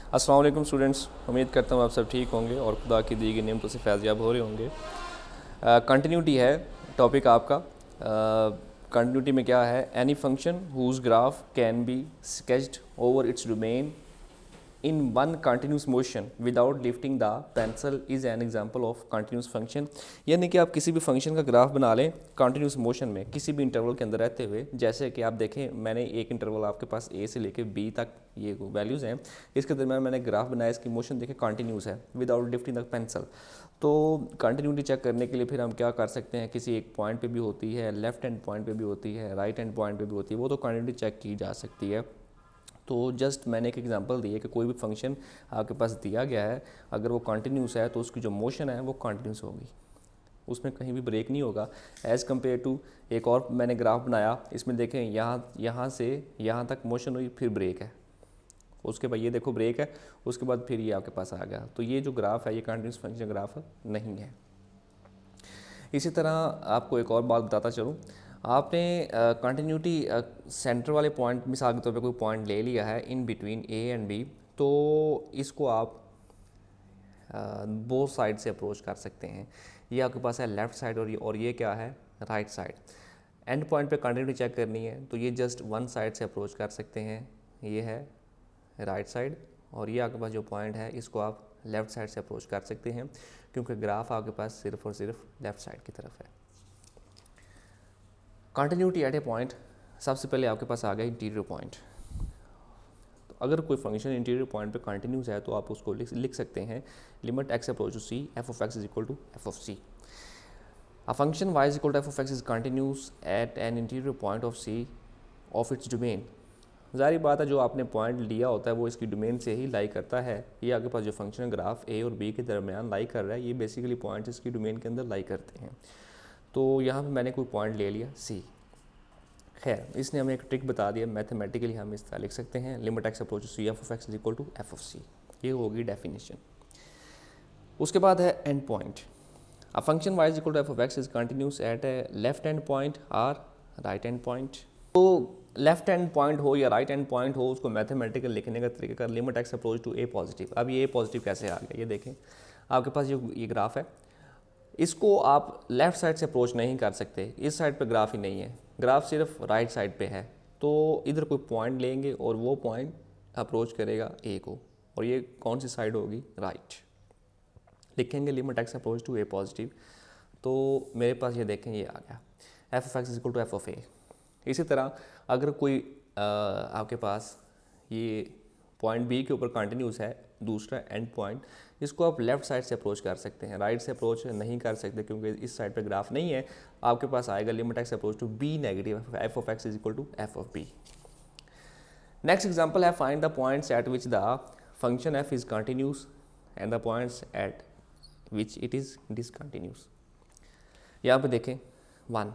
अस्सलाम वालेकुम स्टूडेंट्स, उम्मीद करता हूँ आप सब ठीक होंगे और खुदा की दी गई नेमतों से फैज़याब हो रहे होंगे। कंटिन्यूटी है टॉपिक आपका। कंटिन्यूटी में क्या है? Any function whose graph can be sketched over its domain in one continuous motion without lifting the pencil is an example of continuous function। यानी कि आप किसी भी फंक्शन का ग्राफ बना लें कंटिन्यूस मोशन में किसी भी इंटरवल के अंदर रहते हुए। जैसे कि आप देखें, मैंने एक इंटरवल आपके पास ए से लेके बी तक ये वैल्यूज़ हैं, इसके दरम्यान मैंने ग्राफ बनाया, इसकी मोशन देखें कंटिन्यूस है विदाउट लिफ्टिंग द पेंसिल। तो कंटिन्यूटी चेक करने के लिए फिर हम क्या कर सकते हैं, किसी एक पॉइंट पे भी होती है, लेफ्ट हैंड पॉइंट पे भी होती है, राइट हैंड पॉइंट पे भी होती है, वो तो कंटिन्यूटी चेक की जा सकती है। तो जस्ट मैंने एक एग्जांपल दी है कि कोई भी फंक्शन आपके पास दिया गया है, अगर वो कंटिन्यूस है तो उसकी जो मोशन है वो कंटिन्यूस होगी, उसमें कहीं भी ब्रेक नहीं होगा। एज़ कम्पेयर टू एक और मैंने ग्राफ बनाया, इसमें देखें यहाँ से यहाँ तक मोशन हुई, फिर ब्रेक है, उसके बाद ये देखो ब्रेक है, उसके बाद फिर ये आपके पास आ गया। तो ये जो ग्राफ है ये कंटिन्यूस फंक्शन ग्राफ नहीं है। इसी तरह आपको एक और बात बताता चलूँ, आपने कंटिन्यूटी सेंटर वाले पॉइंट, मिसाल के तौर पे कोई पॉइंट ले लिया है in between A and B, तो इसको आप बोथ साइड से अप्रोच कर सकते हैं। ये आपके पास है लेफ़्ट साइड और ये क्या है, राइट साइड। एंड पॉइंट पे कंटिन्यूटी चेक करनी है तो ये जस्ट वन साइड से अप्रोच कर सकते हैं, ये है राइट साइड, और ये आपके पास जो पॉइंट है इसको आप लेफ़्ट साइड से अप्रोच कर सकते हैं, क्योंकि ग्राफ आपके पास सिर्फ और सिर्फ लेफ़्ट साइड की तरफ है। कंटिन्यूटी एट ए पॉइंट, सबसे पहले आपके पास आ गया इंटीरियर पॉइंट। तो अगर कोई फंक्शन इंटीरियर पॉइंट पे कंटिन्यूस है तो आप उसको लिख सकते हैं limit x approach to c f of x is equal to f of c. A function y is equal to f of x is continuous at an interior point of c of its domain. ज़ाहिर बात है, जो आपने point लिया होता है वो इसकी डोमेन से ही लाई करता है। ये आपके पास जो फंक्शन ग्राफ ए और बी के दरमियान लाई कर रहा है, ये बेसिकली पॉइंट्स इसकी डोमेन के अंदर लाई करते हैं। तो यहाँ पे मैंने कोई पॉइंट ले लिया सी। खैर, इसने हमें एक ट्रिक बता दिया, मैथमेटिकली हम इस तरह लिख सकते हैं limit x approach to c f of x is equal to f of c. ये होगी डेफिनेशन। उसके बाद है end point. A function y is equal to f of x is continuous at a left hand point or right hand point. तो left hand point हो या right hand point हो, उसको मैथमेटिकल लिखने का तरीका कर limit x approach to a positive. अब ये ए पॉजिटिव कैसे आ गया, ये देखें आपके पास ये ग्राफ है, इसको आप लेफ़्ट साइड से अप्रोच नहीं कर सकते, इस साइड पे ग्राफ ही नहीं है, ग्राफ सिर्फ राइट साइड पे है। तो इधर कोई पॉइंट लेंगे और वो पॉइंट अप्रोच करेगा ए को, और ये कौन सी साइड होगी, राइट। लिखेंगे limit x approach to a positive, तो मेरे पास ये देखें ये आ गया f of x is equal to f of a. इसी तरह अगर कोई आपके पास ये पॉइंट बी के ऊपर कंटिन्यूस है, दूसरा एंड पॉइंट, इसको आप लेफ़्ट साइड से अप्रोच कर सकते हैं, राइट से अप्रोच नहीं कर सकते क्योंकि इस साइड पे ग्राफ नहीं है। आपके पास आएगा limit x approach to b negative f of x is equal to f of b. Next example है find the points at which the function f is continuous and the points at which it is discontinuous. यहाँ पे देखें 1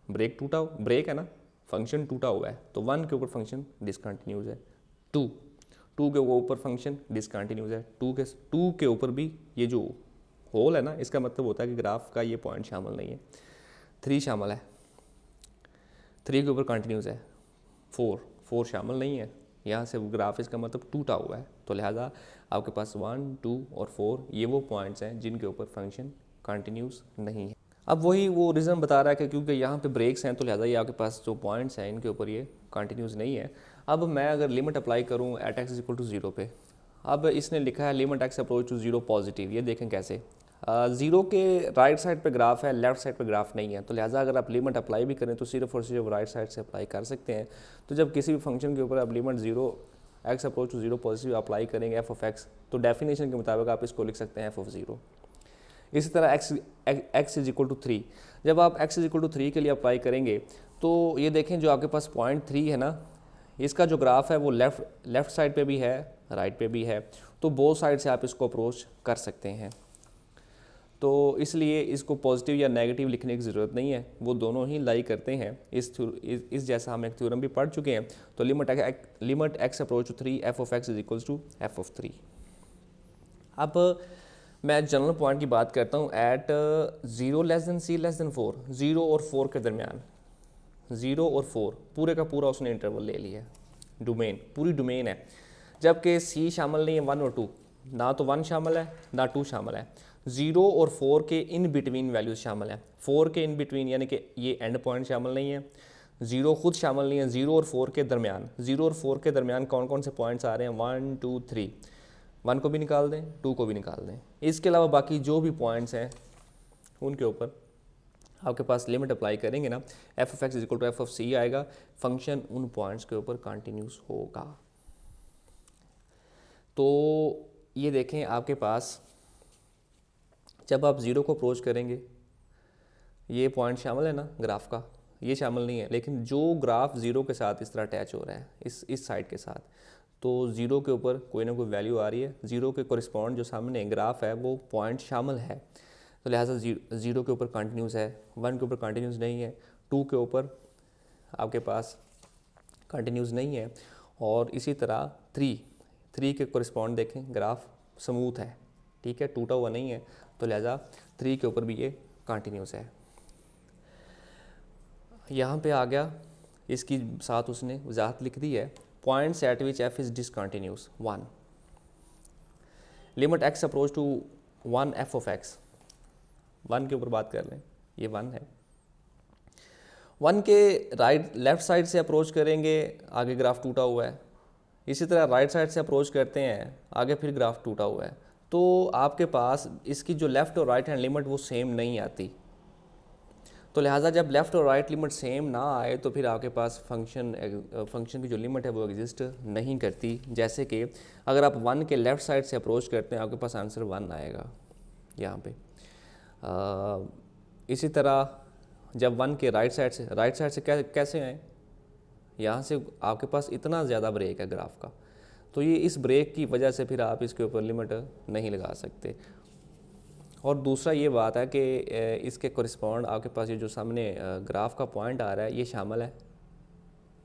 break टूटा, break है ना, function टूटा हुआ है, तो 1 के ऊपर फंक्शन डिसकंटिन्यूस है। 2 के ऊपर फंक्शन डिसकंटिन्यूस है, 2 के ऊपर भी ये जो होल है ना, इसका मतलब होता है कि ग्राफ का ये पॉइंट शामिल नहीं है। 3 शामिल है, 3 के ऊपर कंटिन्यूस है। 4 शामिल नहीं है, यहाँ से ग्राफ इसका मतलब टूटा हुआ है, तो लिहाजा आपके पास 1, 2 और 4 ये वो पॉइंट्स हैं जिनके ऊपर फंक्शन कंटिन्यूस नहीं है। अब वही वो रीज़न बता रहा है कि क्योंकि यहाँ पे ब्रेक्स हैं तो लिहाजा ये आपके पास जो पॉइंट्स हैं इनके ऊपर ये कंटिन्यूस नहीं है। अब मैं अगर लिमिट अप्लाई करूँ एट एक्स इक्वल टू 0 पे, अब इसने लिखा है limit x approach to 0 positive. ये देखें कैसे, 0 के राइट साइड पे ग्राफ है, लेफ्ट साइड पे ग्राफ नहीं है, तो लिहाजा अगर आप लिमिट अप्लाई भी करें तो सिर्फ और सिर्फ राइट साइड से अप्लाई कर सकते हैं। तो जब किसी भी फंक्शन के ऊपर आप limit 0 x approach to 0 positive apply करेंगे एफ ऑफ एक्स, तो डेफिनेशन के मुताबिक आप इसको लिख सकते हैं एफ ऑफ 0। इसी तरह एक्स इज इक्वल टू 3, जब आप एक्स इज इक्वल टू 3 के लिए अप्लाई करेंगे तो ये देखें जो आपके पास पॉइंट 3 है ना, इसका जो ग्राफ है वो लेफ़्ट साइड पे भी है, राइट पे भी है, तो बोथ साइड से आप इसको अप्रोच कर सकते हैं। तो इसलिए इसको पॉजिटिव या नेगेटिव लिखने की ज़रूरत नहीं है, वो दोनों ही लाई करते हैं। इस जैसा हम एक थ्योरम भी पढ़ चुके हैं। तो limit x approach to 3 f of x is equals to f of 3। अब मैं जनरल पॉइंट की बात करता हूँ at 0 less than c less than 4, 0 और 4 के दरमियान, 0 और 4 पूरे का पूरा उसने इंटरवल ले लिया है, डोमेन पूरी डोमेन है। जबकि सी शामिल नहीं है 1 और 2, ना तो 1 शामिल है ना 2 शामिल है। 0 और 4 के इन बिटवीन वैल्यूज़ शामिल हैं। 4 के इन बिटवीन यानी कि ये एंड पॉइंट शामिल नहीं है। 0 खुद शामिल नहीं है। 0 और 4 के दरमियान, 0 और 4 के दरमियान कौन कौन से पॉइंट्स आ रहे हैं? 1 2 3। 1 को भी निकाल दें, 2 को भी निकाल दें। इसके अलावा बाकी जो भी पॉइंट्स हैं उनके ऊपर आपके पास लिमिट अप्लाई करेंगे ना, f of x equal to f of c आएगा। फंक्शन उन पॉइंट्स के ऊपर कंटिन्यूस होगा। तो ये देखें, आपके पास जब आप 0 को अप्रोच करेंगे, ये पॉइंट शामिल है ना ग्राफ का, ये शामिल नहीं है। लेकिन जो ग्राफ 0 के साथ इस तरह अटैच हो रहा है इस साइड के साथ, तो 0 के ऊपर कोई ना कोई वैल्यू आ रही है। 0 के कोरिस्पॉन्ड जो सामने ग्राफ है वो पॉइंट शामिल है, तो लिहाजा 0 के ऊपर कंटिन्यूस है, 1 के ऊपर कंटिन्यूस नहीं है, 2 के ऊपर आपके पास कंटिन्यूस नहीं है। और इसी तरह 3 के कोरिस्पॉन्ड देखें, ग्राफ स्मूथ है, ठीक है, टूटा हुआ नहीं है, तो लिहाजा 3 के ऊपर भी ये कंटिन्यूस है। यहाँ पे आ गया, इसकी साथ उसने वजाहत लिख दी है। Points at which f is discontinuous 1, limit x approach to 1 f of x. 1 के ऊपर बात कर लें, ये 1 है। 1 के लेफ्ट साइड से अप्रोच करेंगे, आगे ग्राफ टूटा हुआ है। इसी तरह राइट साइड से अप्रोच करते हैं, आगे फिर ग्राफ टूटा हुआ है। तो आपके पास इसकी जो लेफ़्ट और राइट हैंड लिमिट वो सेम नहीं आती। तो लिहाजा जब लेफ़्ट और राइट लिमिट सेम ना आए तो फिर आपके पास फंक्शन की जो लिमिट है वो एग्जिस्ट नहीं करती। जैसे कि अगर आप 1 के लेफ़्ट साइड से अप्रोच करते हैं, आपके पास आंसर 1 आएगा यहाँ पे। इसी तरह जब 1 के राइट साइड से कैसे आए, यहाँ से आपके पास इतना ज़्यादा ब्रेक है ग्राफ का, तो ये इस ब्रेक की वजह से फिर आप इसके ऊपर लिमिट नहीं लगा सकते। और दूसरा ये बात है कि इसके कोरिस्पॉन्ड आपके पास ये जो सामने ग्राफ का पॉइंट आ रहा है, ये शामिल है,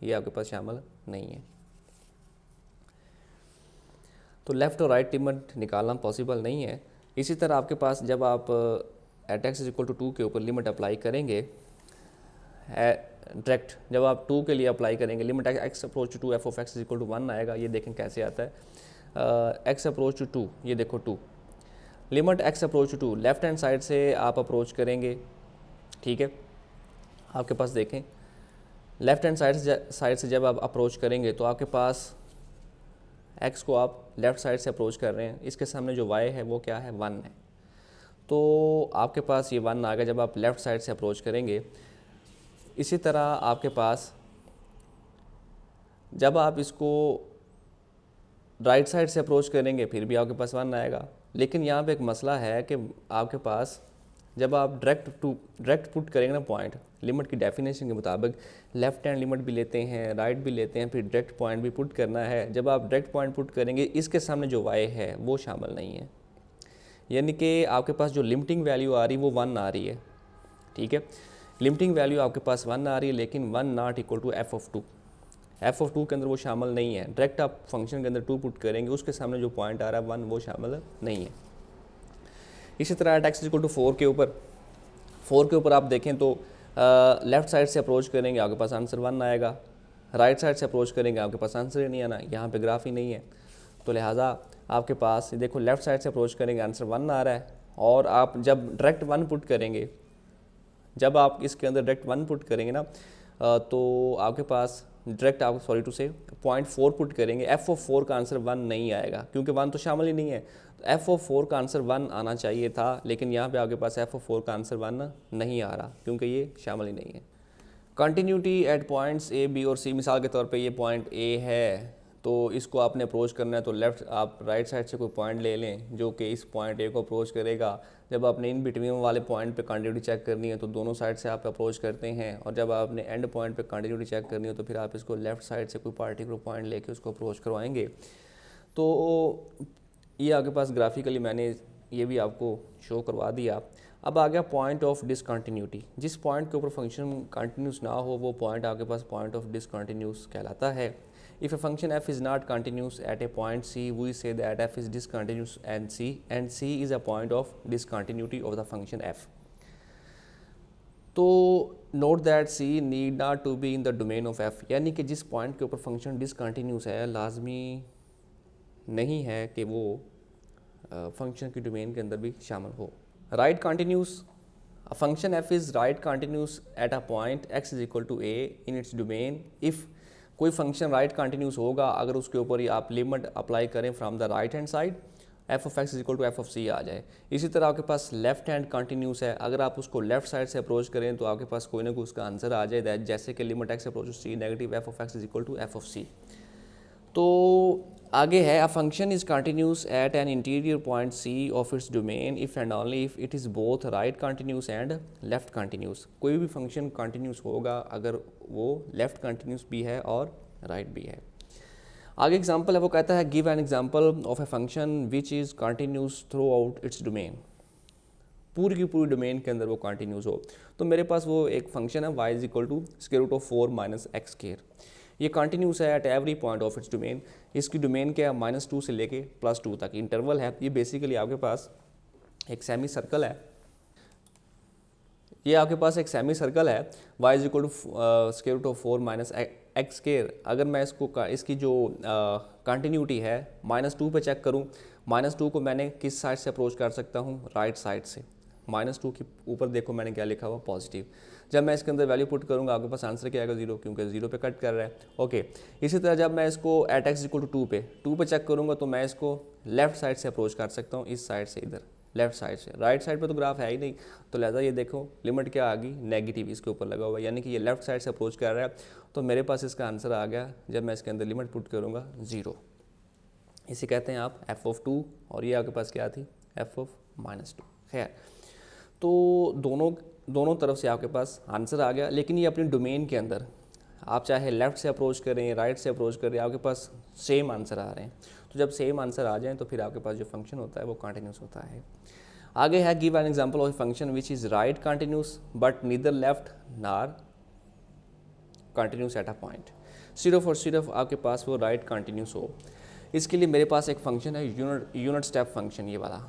ये आपके पास शामिल नहीं है। तो लेफ़्ट और राइट लिमिट निकालना पॉसिबल नहीं है। इसी तरह आपके पास जब आप at x is equal to 2 के ऊपर लिमिट अप्लाई करेंगे, डायरेक्ट जब आप 2 के लिए अप्लाई करेंगे, limit x approach to 2 f of x is equal to 1 आएगा। ये देखें कैसे आता है, एक्स अप्रोच टू 2, ये देखो 2, limit x approach to 2, left hand side से आप अप्रोच करेंगे, ठीक है। आपके पास देखें लेफ्ट हैंड साइड से जब आप अप्रोच करेंगे तो आपके पास एक्स को आप लेफ़्ट साइड से अप्रोच कर रहे हैं, इसके सामने जो वाई है वो क्या है? 1 है। तो आपके पास ये 1 आ गया जब आप लेफ़्ट साइड से अप्रोच करेंगे। इसी तरह आपके पास जब आप इसको राइट साइड से अप्रोच करेंगे फिर भी आपके पास 1 आएगा। लेकिन यहाँ पे एक मसला है कि आपके पास जब आप डायरेक्ट पुट करेंगे ना पॉइंट, लिमिट की डेफिनेशन के मुताबिक लेफ़्ट हैंड लिमिट भी लेते हैं, राइट भी लेते हैं, फिर डायरेक्ट पॉइंट भी पुट करना है। जब आप डायरेक्ट पॉइंट पुट करेंगे, इसके सामने जो वाई है वो शामिल नहीं है, यानी कि आपके पास जो लिमिटिंग वैल्यू आ रही है वो 1 आ रही है, ठीक है। लिमिटिंग वैल्यू आपके पास 1 आ रही है, लेकिन 1 not equal to f of 2। F of 2 के अंदर वो शामिल नहीं है। डायरेक्ट आप फंक्शन के अंदर 2 पुट करेंगे, उसके सामने जो पॉइंट आ रहा है 1, वो शामिल नहीं है। इसी तरह एट एक्स इक्वल टू 4 के ऊपर आप देखें तो लेफ़्ट साइड से अप्रोच करेंगे, आपके पास आंसर 1 आएगा। राइट साइड से अप्रोच करेंगे, आपके पास आंसर ही नहीं आना, यहाँ पे ग्राफ ही नहीं है। तो लिहाजा आपके पास देखो लेफ़्ट साइड से अप्रोच करेंगे, आंसर 1 आ रहा है। और आप जब डायरेक्ट 1 पुट करेंगे, जब आप इसके अंदर डायरेक्ट 1 पुट करेंगे ना, तो आपके पास डायरेक्ट आप 0.4 पुट करेंगे, एफ ऑफ 4 का आंसर 1 नहीं आएगा, क्योंकि 1 तो शामिल ही नहीं है। तो एफ ऑफ 4 का आंसर 1 आना चाहिए था, लेकिन यहाँ पे आपके पास एफ ऑफ 4 का आंसर 1 नहीं आ रहा, क्योंकि ये शामिल ही नहीं है। Continuity at points A, B और सी, मिसाल के तौर पे ये पॉइंट ए है, तो इसको आपने अप्रोच करना है, तो आप राइट साइड से कोई पॉइंट ले लें जो कि इस पॉइंट ए को अप्रोच करेगा। जब आपने इन बिटवीन वाले पॉइंट पे कंटिन्यूटी चेक करनी है तो दोनों साइड से आप अप्रोच करते हैं, और जब आपने एंड पॉइंट पे कंटिन्यूटी चेक करनी है तो फिर आप इसको लेफ़्ट साइड से कोई पार्टिकुलर पॉइंट लेके उसको अप्रोच करवाएंगे। तो ये आपके पास ग्राफिकली मैंने ये भी आपको शो करवा दिया। अब आ गया पॉइंट ऑफ डिसकंटिन्यूटी। जिस पॉइंट के ऊपर फंक्शन कंटिन्यूस ना हो वो पॉइंट आपके पास पॉइंट ऑफ डिसकंटिन्यूस कहलाता है। If a function f is not continuous at a point C, we say that f is discontinuous and C is a point of discontinuity of the function f. तो note that C need not to be in the domain of f, यानी कि जिस point के ऊपर function discontinuous है लाजमी नहीं है कि वो फंक्शन की डोमेन के अंदर भी शामिल हो। Right continuous, a function f is right continuous at a point x is equal to a in its domain if कोई फंक्शन राइट कंटिन्यूस होगा अगर उसके ऊपर ही आप लिमिट अप्लाई करें from the right hand side f of x is equal to f of c आ जाए। इसी तरह आपके पास लेफ्ट हैंड कंटिन्यूस है, अगर आप उसको लेफ्ट साइड से अप्रोच करें तो आपके पास कोई ना कोई उसका आंसर आ जाए, जैसे कि limit x approach c negative f of x is equal to f of c. तो आगे है, a function is continuous at an interior point c of its domain if and only if it is both right continuous and left continuous. कोई भी function continuous होगा अगर वो left continuous भी है और राइट भी है। आगे एग्जांपल है, वो कहता है give an example of a function which is continuous through out its domain. पूरी की पूरी डोमेन के अंदर वो कंटिन्यूस हो। तो मेरे पास वो एक फंक्शन है y is equal to square root of 4 minus x square. ये कंटिन्यूस है at every point of its domain. इसकी डोमेन क्या है, -2 से लेके +2 तक इंटरवल है। ये बेसिकली आपके पास एक सेमी सर्कल है। ये आपके पास एक सेमी सर्कल है, y is equal to square root of 4 minus x square. अगर मैं इसकी जो कंटिन्यूटी है -2 पे चेक करूँ, -2 को मैंने किस साइड से अप्रोच कर सकता हूँ, राइट साइड से। -2 के ऊपर देखो मैंने क्या लिखा हुआ, पॉजिटिव। जब मैं इसके अंदर वैल्यू पुट करूंगा आपके पास आंसर क्या आएगा, 0, क्योंकि 0 पे कट कर रहा है। ओके, इसी तरह जब मैं इसको एट एक्स इक्वल टू 2 पे चेक करूंगा तो मैं इसको लेफ्ट साइड से अप्रोच कर सकता हूँ, इस साइड से, इधर लेफ्ट साइड से। राइट साइड पे तो ग्राफ है ही नहीं, तो लिहाजा ये देखो लिमिट क्या आ गई, नेगेटिव इसके ऊपर लगा हुआ है, यानी कि ये लेफ्ट साइड से अप्रोच कर रहा है। तो मेरे पास इसका आंसर आ गया, जब मैं इसके अंदर लिमिट पुट करूँगा 0। इसे कहते हैं आप एफ ऑफ 2, और ये आपके पास क्या थी, एफ ऑफ -2। खैर, तो दोनों तरफ से आपके पास आंसर आ गया, लेकिन ये अपनी डोमेन के अंदर आप चाहे लेफ़्ट से अप्रोच करें, राइट से अप्रोच करें, आपके पास सेम आंसर आ रहे हैं। तो जब सेम आंसर आ जाएं तो फिर आपके पास जो फंक्शन होता है वो कंटिन्यूस होता है। आगे है give an example of function which is right continuous but neither left नार कंटिन्यूस एट अ पॉइंट। सिर्फ आपके पास वो राइट कंटिन्यूस हो। इसके लिए मेरे पास एक फंक्शन है यूनिट स्टेप फंक्शन, ये वाला।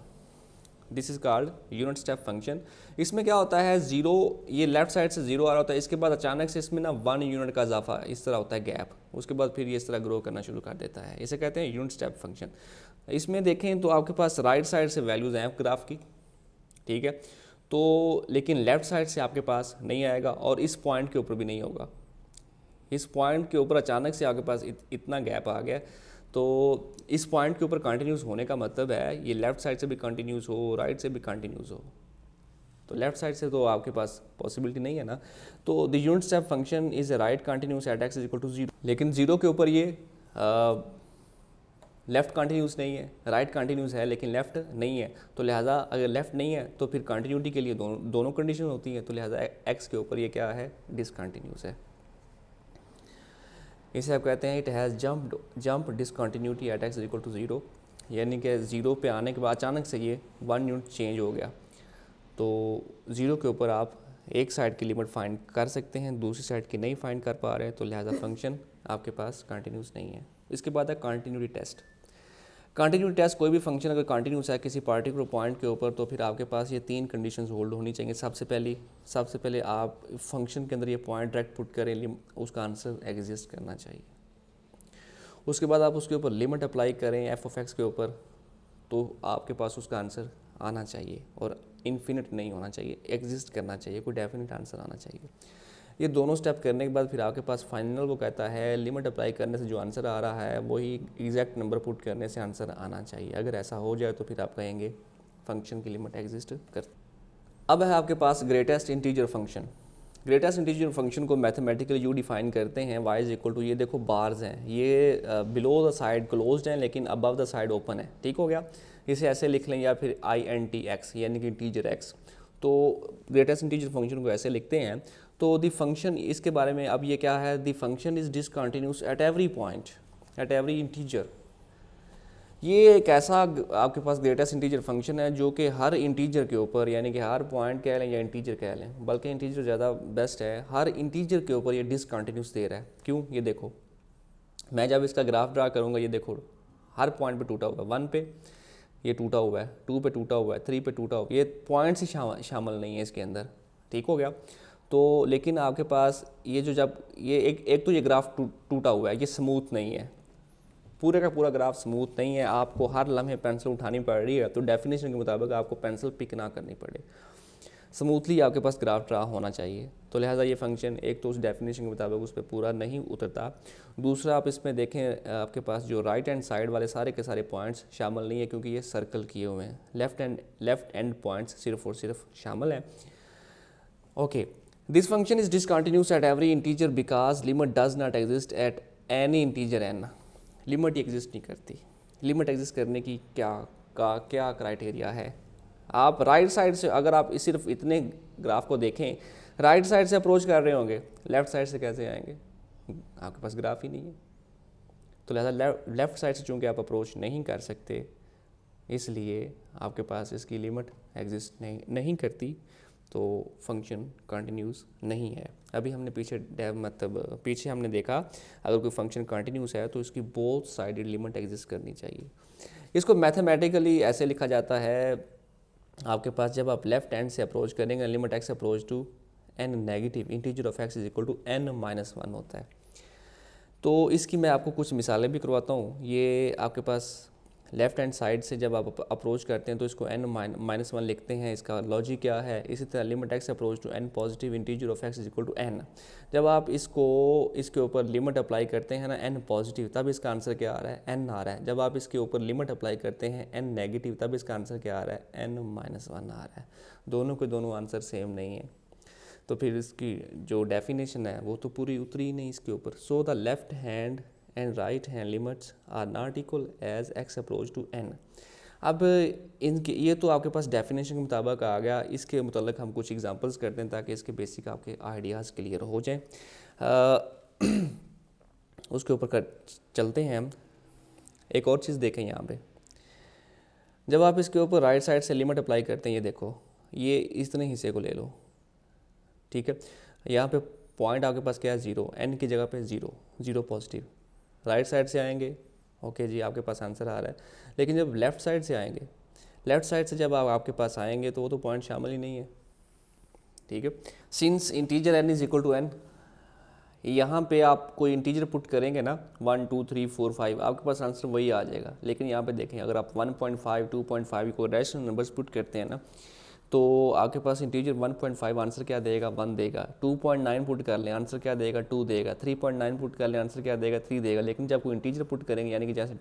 This is called unit step function. इसमें क्या होता है, 0, ये लेफ्ट साइड से 0 आ रहा होता है, इसके बाद अचानक से इसमें ना 1 यूनिट का इजाफा इस तरह होता है, गैप, उसके बाद फिर ये इस तरह ग्रो करना शुरू कर देता है। इसे कहते हैं यूनिट स्टेप फंक्शन। इसमें देखें तो आपके पास राइट साइड से वैल्यूज़ हैं ग्राफ की, ठीक है, तो लेकिन लेफ्ट साइड से आपके पास नहीं आएगा और इस पॉइंट के ऊपर भी नहीं होगा। इस पॉइंट के ऊपर अचानक से आपके पास इतना गैप आ गया, तो इस पॉइंट के ऊपर कंटिन्यूस होने का मतलब है ये लेफ़्ट साइड से भी कंटिन्यूस हो, राइट से भी कंटिन्यूस हो। तो लेफ़्ट साइड से तो आपके पास पॉसिबिलिटी नहीं है ना। तो the unit step function is a right continuous at x is equal to 0, लेकिन 0 के ऊपर ये लेफ़्ट कंटिन्यूस नहीं है, राइट कंटिन्यूस है लेकिन लेफ़्ट नहीं है। तो लिहाजा अगर लेफ़्ट नहीं है तो फिर कंटिन्यूटी के लिए दोनों कंडीशन होती हैं, तो लिहाजा एक्स के ऊपर ये क्या है, डिसकंटिन्यूस है। इसे आप कहते हैं it has jump discontinuity at x equal to 0, यानी कि 0 पे आने के बाद अचानक से ये 1 यूनिट चेंज हो गया। तो 0 के ऊपर आप एक साइड की लिमिट फाइंड कर सकते हैं, दूसरी साइड की नहीं फाइंड कर पा रहे हैं, तो लिहाजा फंक्शन आपके पास कंटिन्यूस नहीं है। इसके बाद है कंटिन्यूटी टेस्ट। कंटिन्यूटी टेस्ट, कोई भी फंक्शन अगर कंटिन्यूस है किसी पार्टिकुलर पॉइंट के ऊपर तो फिर आपके पास ये 3 कंडीशंस होल्ड होनी चाहिए। सबसे पहले आप फंक्शन के अंदर ये पॉइंट डायरेक्ट पुट करें, उसका आंसर एग्जिस्ट करना चाहिए। उसके बाद आप उसके ऊपर लिमिट अप्लाई करें एफ ऑफ एक्स के ऊपर, तो आपके पास उसका आंसर आना चाहिए और इन्फिनिट नहीं होना चाहिए, एग्जिस्ट करना चाहिए, कोई डेफिनेट आंसर आना चाहिए। ये दोनों स्टेप करने के बाद फिर आपके पास फाइनल वो कहता है लिमिट अप्लाई करने से जो आंसर आ रहा है वही एग्जैक्ट नंबर पुट करने से आंसर आना चाहिए। अगर ऐसा हो जाए तो फिर आप कहेंगे फंक्शन की लिमिट एग्जिस्ट कर। अब है आपके पास greatest integer function. Greatest integer function को मैथमेटिकली यू डिफाइन करते हैं, y इज इक्वल टू, ये देखो बार्स हैं, ये बिलो द साइड क्लोज्ड हैं लेकिन अबव द साइड ओपन है, ठीक हो गया। इसे ऐसे लिख लें या फिर INTX यानी कि इंटीजर x। तो ग्रेटेस्ट इंटीजर फंक्शन को ऐसे लिखते हैं। तो द फंक्शन, इसके बारे में अब ये क्या है, the function is discontinuous at every point, eight every integer. ये एक ऐसा आपके पास ग्रेटेस्ट इंटीजर फंक्शन है जो कि हर इंटीजर के ऊपर, यानी कि हर पॉइंट कह लें या इंटीजर कह लें, बल्कि इंटीजर ज़्यादा बेस्ट है, हर इंटीजर के ऊपर ये डिसकंटिन्यूस दे रहा है। क्यों, ये देखो, मैं जब इसका ग्राफ ड्रा करूँगा ये देखो हर पॉइंट पे टूटा हुआ है, 1 पे ये टूटा हुआ है, 2 पे टूटा हुआ है, 3 पे टूटा हुआ है, ये पॉइंट्स ही शामिल नहीं है इसके अंदर, ठीक हो गया। तो लेकिन आपके पास ये जो जब ये एक तो ये ग्राफ टूटा हुआ है, ये स्मूथ नहीं है, पूरे का पूरा ग्राफ स्मूथ नहीं है, आपको हर लम्हे पेंसिल उठानी पड़ रही है, तो डेफिनेशन के मुताबिक आपको पेंसिल पिक ना करनी पड़े, स्मूथली आपके पास ग्राफ ड्रा होना चाहिए। तो लिहाजा ये फंक्शन एक तो उस डेफिनेशन के मुताबिक उस पर पूरा नहीं उतरता, दूसरा आप इसमें देखें आपके पास जो राइट हैंड साइड वाले सारे के सारे पॉइंट्स शामिल नहीं है क्योंकि ये सर्कल किए हुए हैं, लेफ्ट एंड पॉइंट्स सिर्फ और सिर्फ शामिल हैं। Okay, this function is discontinuous at every integer because limit does not exist at any integer n. Limit exist नहीं करती। लिमिट एग्जिस्ट करने की क्या क्राइटेरिया है? आप राइट साइड से, अगर आप सिर्फ इतने ग्राफ को देखें, राइट साइड से अप्रोच कर रहे होंगे, लेफ्ट साइड से कैसे आएंगे? आपके पास ग्राफ ही नहीं है। तो लिहाजा लेफ्ट साइड से चूँकि आप अप्रोच नहीं कर सकते, इसलिए आपके पास इसकी लिमिट एग्जिस्ट नहीं करती, तो फंक्शन कंटिन्यूस नहीं है। अभी हमने पीछे हमने देखा अगर कोई फंक्शन कंटिन्यूस है तो इसकी बोथ साइडेड लिमिट एग्जिस्ट करनी चाहिए। इसको मैथमेटिकली ऐसे लिखा जाता है, आपके पास जब आप लेफ्ट हैंड से अप्रोच करेंगे, limit x approach to n negative integer of x is equal to n-1 होता है। तो इसकी मैं आपको कुछ मिसालें भी करवाता हूँ। ये आपके पास लेफ्ट हैंड साइड से जब आप अप्रोच करते हैं तो इसको n-1 लिखते हैं। इसका लॉजिक क्या है? इसी तरह limit x approach to n positive integer of x is equal to n। जब आप इसके ऊपर लिमिट अप्लाई करते हैं ना n पॉजिटिव, तब इसका आंसर क्या आ रहा है? n आ रहा है। जब आप इसके ऊपर लिमिट अप्लाई करते हैं n नेगेटिव, तब इसका आंसर क्या आ रहा है? n-1 आ रहा है। दोनों के दोनों आंसर सेम नहीं है, तो फिर इसकी जो डेफिनेशन है वो तो पूरी उतरी ही नहीं इसके ऊपर। So the left hand and right hand limits are not equal as x approach to n। अब इनके ये तो आपके पास डेफिनेशन के मुताबिक आ गया। इसके मुतालिक हम कुछ एग्जांपल्स करते हैं ताकि इसके बेसिक आपके आइडियाज़ क्लियर हो जाएं। उसके ऊपर चलते हैं हम। एक और चीज़ देखें यहाँ पे, जब आप इसके ऊपर राइट साइड से लिमिट अप्लाई करते हैं, ये देखो, ये इतने हिस्से को ले लो, ठीक है। यहाँ पे पॉइंट आपके पास क्या है? 0, n की जगह पे 0 पॉजिटिव। राइट साइड से आएंगे, ओके जी, आपके पास आंसर आ रहा है। लेकिन जब लेफ़्ट साइड से आएंगे, लेफ़्ट साइड से जब आपके पास आएंगे तो वो तो पॉइंट शामिल ही नहीं है, ठीक है। Since integer n is equal to n, यहाँ पे आप कोई इंटीजर पुट करेंगे ना, 1 2 3 4 5, आपके पास आंसर वही आ जाएगा। लेकिन यहाँ पे देखें, अगर आप 1.5 2.5 को रैशनल नंबर्स पुट करते हैं ना, तो आपके पास इंटीजर 1.5 आंसर क्या देगा? 1 देगा। 2.9 पुट कर लें, आंसर क्या देगा? 2 देगा। 3.9 पुट कर लें, आंसर क्या देगा? 3 देगा। लेकिन जब कोई इंटीजर पुट करेंगे, यानी कि जैसे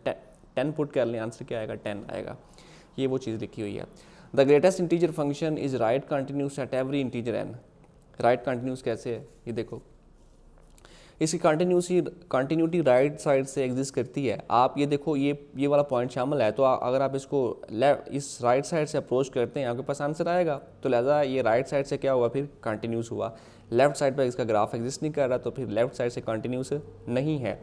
10 पुट कर लें, आंसर क्या आएगा? 10 आएगा। ये वो चीज़ लिखी हुई है। The greatest integer function is right continuous eight every integer n। Right continuous कैसे है? ये देखो, इसकी कंटिन्यूटी राइट साइड से एग्जिस्ट करती है। आप ये देखो, ये वाला पॉइंट शामिल है, तो अगर आप इसको इस राइट साइड से अप्रोच करते हैं, आपके पास आंसर आएगा। तो लिहाजा ये राइट साइड से क्या हुआ? फिर कंटिन्यूस हुआ। लेफ्ट साइड पर इसका ग्राफ एग्जिस्ट नहीं कर रहा, तो फिर लेफ्ट साइड से कंटिन्यूस नहीं है।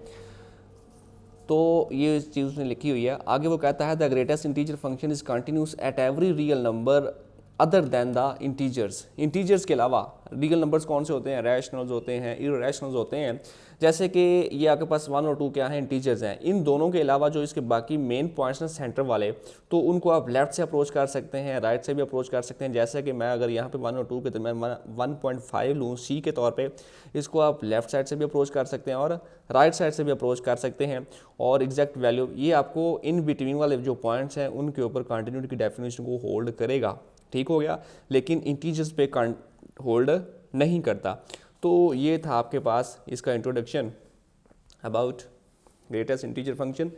तो ये चीज़ उसने लिखी हुई है। आगे वो कहता है the greatest integer function is continuous at every real number other than the integers. Integers के अलावा रियल नंबर्स कौन से होते हैं? रैशनल्स होते हैं, इररेशनल्स होते हैं। जैसे कि ये आपके पास 1 और 2 क्या हैं? इंटीजर्स हैं। इन दोनों के अलावा जो इसके बाकी मेन पॉइंट्स हैं सेंटर वाले, तो उनको आप लेफ्ट से अप्रोच कर सकते हैं, राइट से भी अप्रोच कर सकते हैं। जैसे कि मैं अगर यहाँ पे 1 और 2 के दरमियान 1.5 लूँ सी के तौर पे, इसको आप लेफ्ट साइड से भी अप्रोच कर सकते हैं और राइट साइड से भी अप्रोच कर सकते हैं। और एग्जैक्ट वैल्यू ये आपको इन बिटवीन वाले जो पॉइंट्स हैं उनके ऊपर कंटिन्यूटी की डेफिनेशन को होल्ड करेगा, ठीक हो गया। लेकिन इंटीजर्स पे होल्ड नहीं करता। तो ये था आपके पास इसका introduction about greatest integer function.